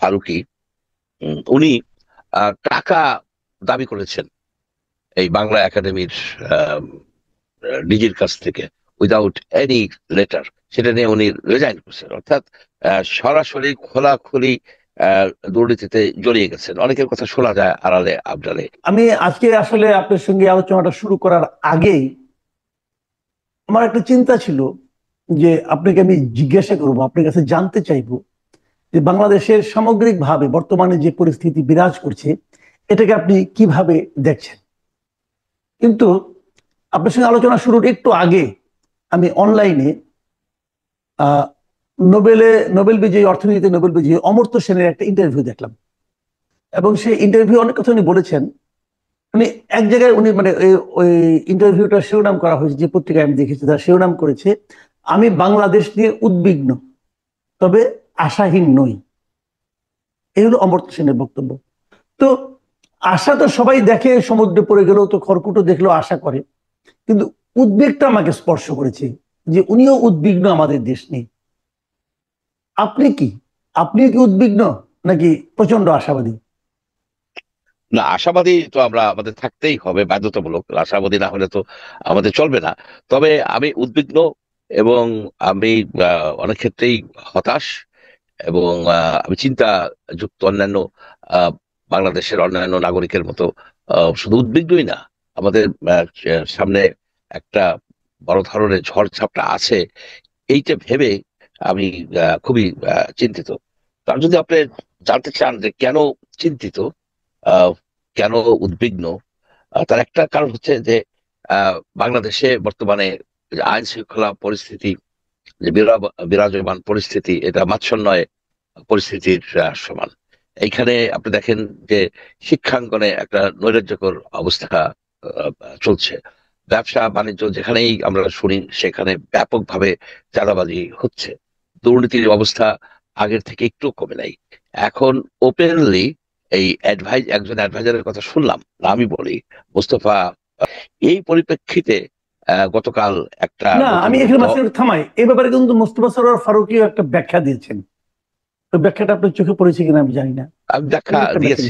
ফারুকী, উনি টাকা দাবি করেছেন এই বাংলা একাডেমির ডিজির কাছ থেকে উইদাউট এনি লেটার। সেটা নিয়ে উনি রিজাইন করছেন, অর্থাৎ সরাসরি খোলাখুলি দুর্নীতিতে জড়িয়ে গেছেন। অনেকের কথা শোনা যায় আড়ালে আবডালে। আমি আজকে আসলে আপনার সঙ্গে আলোচনাটা শুরু করার আগেই আমার একটা চিন্তা ছিল যে আপনাকে আমি জিজ্ঞাসা করব, আপনার কাছে জানতে চাইবো যে বাংলাদেশের সামগ্রিকভাবে বর্তমানে যে পরিস্থিতি বিরাজ করছে এটাকে আপনি কিভাবে দেখছেন। কিন্তু আপনার সঙ্গে আলোচনা শুরুর একটু আগে আমি অনলাইনে নোবেল বিজয়ী, অর্থনীতিতে নোবেল বিজয়ী অমর্ত্য সেনের একটা ইন্টারভিউ দেখলাম, এবং সেই ইন্টারভিউ অনেক কথা উনি বলেছেন। উনি এক জায়গায় উনি মানে ওই ইন্টারভিউটা শিরোনাম করা হয়েছে, যে পত্রিকায় আমি দেখেছি তার শিরোনাম করেছে, আমি বাংলাদেশ নিয়ে উদ্বিগ্ন তবে আশাহীন নই। এই হলো অমর্ত্য সেনের বক্তব্য। তো আশা তো সবাই দেখে, সমুদ্রে পড়ে গেলেও তো খড়কুটো দেখলেও আশা করে, কিন্তু উদ্বেগটা আমাকে স্পর্শ করেছে যে উনিও উদ্বিগ্ন আমাদের দেশ নিয়ে। আপনি কি, আপনিও কি উদ্বিগ্ন নাকি প্রচন্ড আশাবাদী? না, আশাবাদী তো আমরা আমাদের থাকতেই হবে, বাধ্যতামূলক। আশাবাদী না হলে তো আমাদের চলবে না। তবে আমি উদ্বিগ্ন, এবং আমি অনেক ক্ষেত্রেই হতাশ, এবং আমি চিন্তা যুক্ত অন্যান্য আহ, বাংলাদেশের অন্যান্য নাগরিকের মতো শুধু উদ্বিগ্নই না, আমাদের সামনে একটা বড় ধরনের ঝড়-ঝাপটা আছে, এইটা ভেবে আমি খুবই চিন্তিত। তার যদি আপনি জানতে চান যে কেন চিন্তিত, আহ, কেন উদ্বিগ্ন, তার একটা কারণ হচ্ছে যে বাংলাদেশে বর্তমানে যে আইন শৃঙ্খলা পরিস্থিতি, যে বিরাজমান পরিস্থিতি, এটা মাৎসন্যয় পরিস্থিতির সমান। এইখানে আপনি দেখেন যে শিক্ষাঙ্গনে একটা নৈরাজ্যকর অবস্থা আহ, চলছে। ব্যবসা বাণিজ্য যেখানেই আমরা শুনি সেখানে ব্যাপকভাবে চাঁদাবাজি হচ্ছে। দুর্নীতির অবস্থা আগের থেকে একটু কমে নাই। এখন ওপেনলি এই একজন অ্যাডভাইজারের কথা শুনলাম, নামই বলি, মোস্তফা। এই পরিপ্রেক্ষিতে গতকাল একটা না, নতুন আমি এখানে মাঝখানে একটু থামাই। এই ব্যাপারে কিন্তু মোস্তফা সরোয়ার ফারুকীও একটা ব্যাখ্যা দিয়েছেন। ওই ব্যাখ্যাটা আপনার চোখে পড়েছে কিনা আমি জানি না। আমি ব্যাখ্যা উনি একটা ব্যাখ্যা দিয়েছি,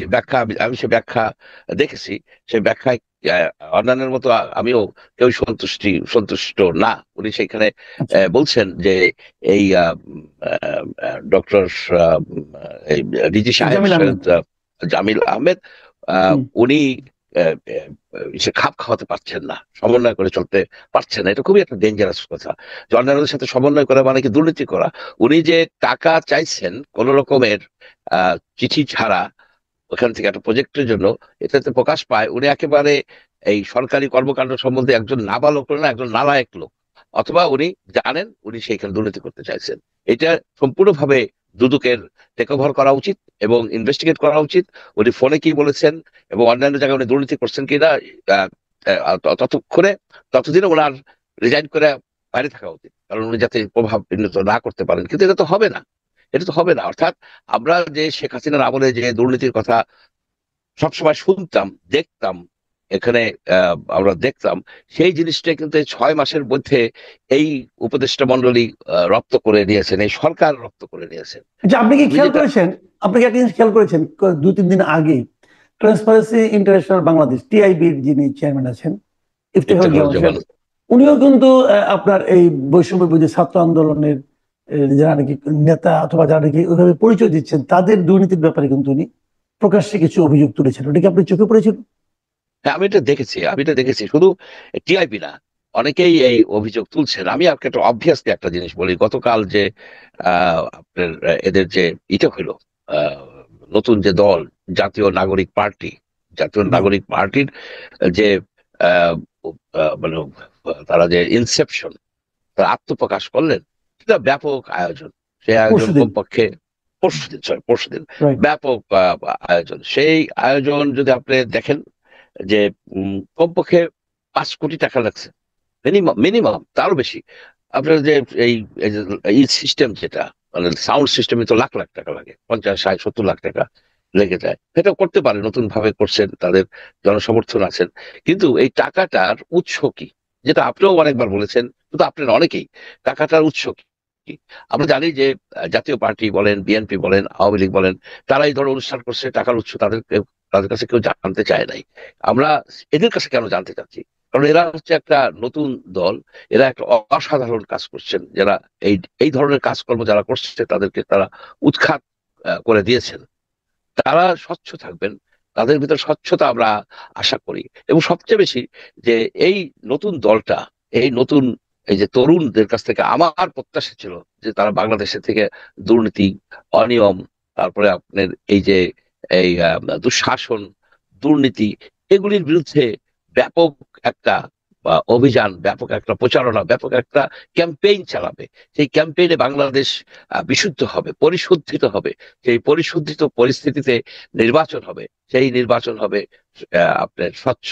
দিয়েছেন। আমি সে ব্যাখ্যা দেখেছি। সেই ব্যাখ্যায় আহ, অন্যান্যের মতো আমিও কেউ সন্তুষ্ট না। উনি সেখানে আচ্ছা। বলছেন যে এই ডক্টর ডিজি সাহেব জামিল আহমেদ। সৈয়দ জামিল আহমেদ, হুম। উনি আহ, সে খাপ খাওয়াতে পারছেন না, সমন্বয় করে চলতে পারছেন না। এটা খুবই একটা ডেঞ্জারাস কথা, যে অন্যান্যদের সাথে সমন্বয় করা মানে কি দুর্নীতি করা। উনি যে টাকা চাইছেন কোন রকমের চিঠি ছাড়া ওখান থেকে একটা প্রজেক্টের জন্য, এটাতে প্রকাশ পায় উনি একেবারে এই সরকারি কর্মকাণ্ড সম্বন্ধে একজন নাবালক না, একজন নালায়েক লোক। অথবা উনি জানেন উনি সেইখানে দুর্নীতি করতে চাইছেন। এটা সম্পূর্ণভাবে দুদকের টেক ওভার করা উচিত এবং ইনভেস্টিগেট করা উচিত। উনি ফোনে কি বলেছেন এবং অন্যান্য জায়গায় উনি দুর্নীতি করছেন কিনা, আহ, ততক্ষণে ততদিনে ওনার রিজাইন করে বাইরে থাকা উচিত, কারণ উনি যাতে প্রভাব বিঘ্নিত না করতে পারেন। কিন্তু এটা তো হবে না, এটা তো হবে না। অর্থাৎ আমরা যে শেখ হাসিনার আমলে যে দুর্নীতির কথা সবসময় শুনতাম, দেখতাম, এখানে আমরা দেখতাম, সেই জিনিসটা কিন্তু এই 6 মাসের মধ্যে এই উপদেষ্টা মন্ডলী রপ্ত করে নিয়েছেন, এই সরকার রপ্ত করে নিয়েছেন। আচ্ছা, আপনি কি আমি খেয়াল যেটা করেছেন, আপনি কি একটা জিনিস খেয়াল করেছেন, 2-3 দিন আগে ট্রান্সপারেন্সি ইন্টারন্যাশনাল বাংলাদেশ, টিআইবির যিনি চেয়ারম্যান আছেন, ইফতেখার ইফতেখারুজ্জামান জামান সাহেব, জামান, উনিও কিন্তু আপনার এই বৈষম্য বিরোধী ছাত্র আন্দোলনের যারা নাকি নেতা অথবা যারা নাকি ওইভাবে পরিচয় দিচ্ছেন তাদের দুর্নীতির ব্যাপারে কিন্তু উনি প্রকাশ্যে কিছু অভিযোগ তুলেছেন। ওটা কি আপনি চোখে পড়েছিল? হ্যাঁ, আমি এটা দেখেছি শুধু টিআইবি না, অনেকেই এই অভিযোগ তুলছেন। আমি আপনাকে একটা অবভিয়াসলি একটা জিনিস বলি, গতকাল যে আপনার এদের যে এটা হইলো, আহ, নতুন যে দল, জাতীয় নাগরিক পার্টি, জাতীয় জি। নাগরিক পার্টির যে আহ, মানে তারা যে ইনসেপশন, তারা আত্মপ্রকাশ করলেন, সেটা ব্যাপক আয়োজন। সেই আয়োজন পরশুদিন। কমপক্ষে পরশুদিন রাইট। ব্যাপক আয়োজন। সেই আয়োজন যদি আপনি দেখেন যে কমপক্ষে 5 কোটি টাকা লাগছে, মিনিমাম মিনিমাম, তারও বেশি। আপনার যে এই এই সিস্টেম যেটা, মানে সাউন্ড সিস্টেমে তো লাখ লাখ টাকা লাগে, 50, 60, 70 লাখ টাকা লেগে যায়। সেটা করতে পারে, নতুন ভাবে করছেন, তাদের জনসমর্থন আছেন। কিন্তু এই টাকাটার উৎস কি, যেটা আপনিও অনেকবার বলেছেন, কিন্তু আপনার অনেকেই, টাকাটার উৎস কি? পার্টি। আমরা জানি যে জাতীয় পার্টি বলেন, বিএনপি বলেন, আওয়ামী লীগ বলেন, তারা এই ধরনের অনুষ্ঠান করছে, টাকার উৎস তাদের কাছে কেউ জানতে চায় নাই। আমরা এদের কাছে কেন জানতে চাচ্ছি? কারণ এরা হচ্ছে একটা নতুন দল, এরা একটা অসাধারণ কাজ করছেন। যারা এই এই ধরনের কাজকর্ম যারা করছে তাদেরকে তারা উৎখাত করে দিয়েছেন। তারা স্বচ্ছ থাকবেন, তাদের ভিতর স্বচ্ছতা আমরা আশা করি। এবং সবচেয়ে বেশি যে এই নতুন দলটা, এই নতুন এই যে তরুণদের কাছ থেকে আমার প্রত্যাশা ছিল যে তারা বাংলাদেশের থেকে দুর্নীতি, অনিয়ম, তারপরে আপনার এই যে এই দুঃশাসন, দুর্নীতি, এগুলির বিরুদ্ধে ব্যাপক একটা অভিযান, ব্যাপক একটা প্রচারণা, ব্যাপক একটা ক্যাম্পেইন চালাবে। সেই ক্যাম্পেইনে বাংলাদেশ বিশুদ্ধ হবে, পরিশুদ্ধিত হবে। সেই পরিশুদ্ধিত পরিস্থিতিতে নির্বাচন হবে, সেই নির্বাচন হবে আপনার স্বচ্ছ,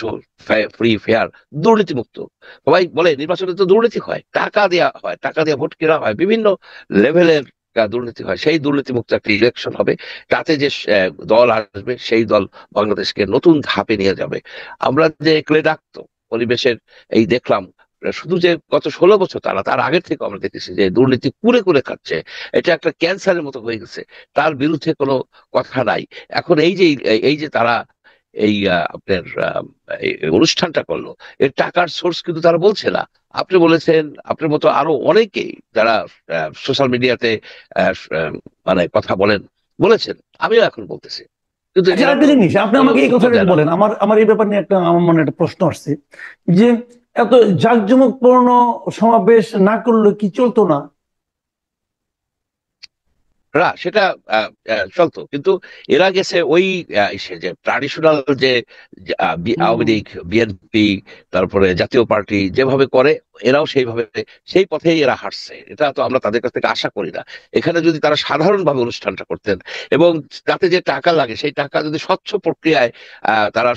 ফ্রি, ফেয়ার, দুর্নীতিমুক্ত। সবাই বলে নির্বাচনে তো দুর্নীতি হয়, টাকা দেওয়া হয়, টাকা দিয়ে ভোট কেনা হয়, বিভিন্ন লেভেলের দুর্নীতি হয়। সেই দুর্নীতিমুক্ত একটা ইলেকশন হবে, তাতে যে দল আসবে সেই দল বাংলাদেশকে নতুন ধাপে নিয়ে যাবে। আমরা যে ক্লেদাক্ত পরিবেশের এই দেখলাম, শুধু যে গত 16 বছর তা না, তার আগের থেকে আমরা দেখেছি যে দুর্নীতি কুরে কুরে খাচ্ছে, এটা একটা ক্যান্সারের মতো হয়ে গেছে। তার বিরুদ্ধে কোনো কথা নাই। এখন এই যে তারা এই আপনার এই অনুষ্ঠানটা করলো, এর টাকার সোর্স কিন্তু তারা বলছে না। আপনি বলেছেন, আপনার মতো আরো অনেকেই যারা সোশ্যাল মিডিয়াতে মানে কথা বলেছেন, আমিও এখন বলতেছি, কিন্তু আচ্ছা, এরা আরেকটা তো জিনিস আপনি কোনো আমাকে এই উত্তর কথাটা দেয় একটু না। বলেন, আমার আমার এই ব্যাপার নিয়ে আমার মনে একটা প্রশ্ন আসছে যে এত জাঁকজমকপূর্ণ সমাবেশ না করলে কি চলতো না? সেটা চলতো, কিন্তু এরা গেছে ওই ইসে যে ট্রাডিশনাল যে আওয়ামী হুম। লীগ, বিএনপি, তারপরে জাতীয় পার্টি যেভাবে করে, এরাও সেইভাবে সেই পথেই এরা হাঁটছে। এটা তো আমরা তাদের কাছ থেকে আশা করি না। এখানে যদি তারা সাধারণভাবে অনুষ্ঠানটা করতেন এবং তাতে যে টাকা লাগে সেই টাকা যদি স্বচ্ছ প্রক্রিয়ায় তারা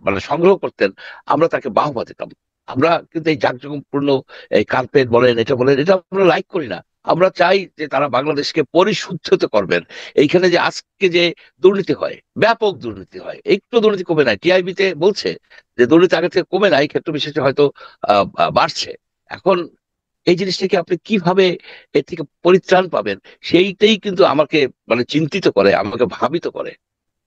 মানে সংগ্রহ করতেন, আমরা তাকে বাহবা দিতাম। আমরা কিন্তু এই জাঁকজমকপূর্ণ এই কার্পেট বলেন, এটা বলেন, এটা আমরা লাইক করি না। আমরা চাই যে তারা বাংলাদেশকে পরিশুদ্ধিত করবেন। এইখানে যে আজকে যে দুর্নীতি হয়, ব্যাপক দুর্নীতি হয়, একটু দুর্নীতি কমে নাই। টিআইবি তে বলছে যে দুর্নীতি আগে থেকে কমে নাই, ক্ষেত্র বিশেষে হয়তো বাড়ছে। এখন এই জিনিসটাকে আপনি কিভাবে এর থেকে পরিত্রাণ পাবেন, সেইটাই কিন্তু আমাকে মানে চিন্তিত করে, আমাকে ভাবিত করে।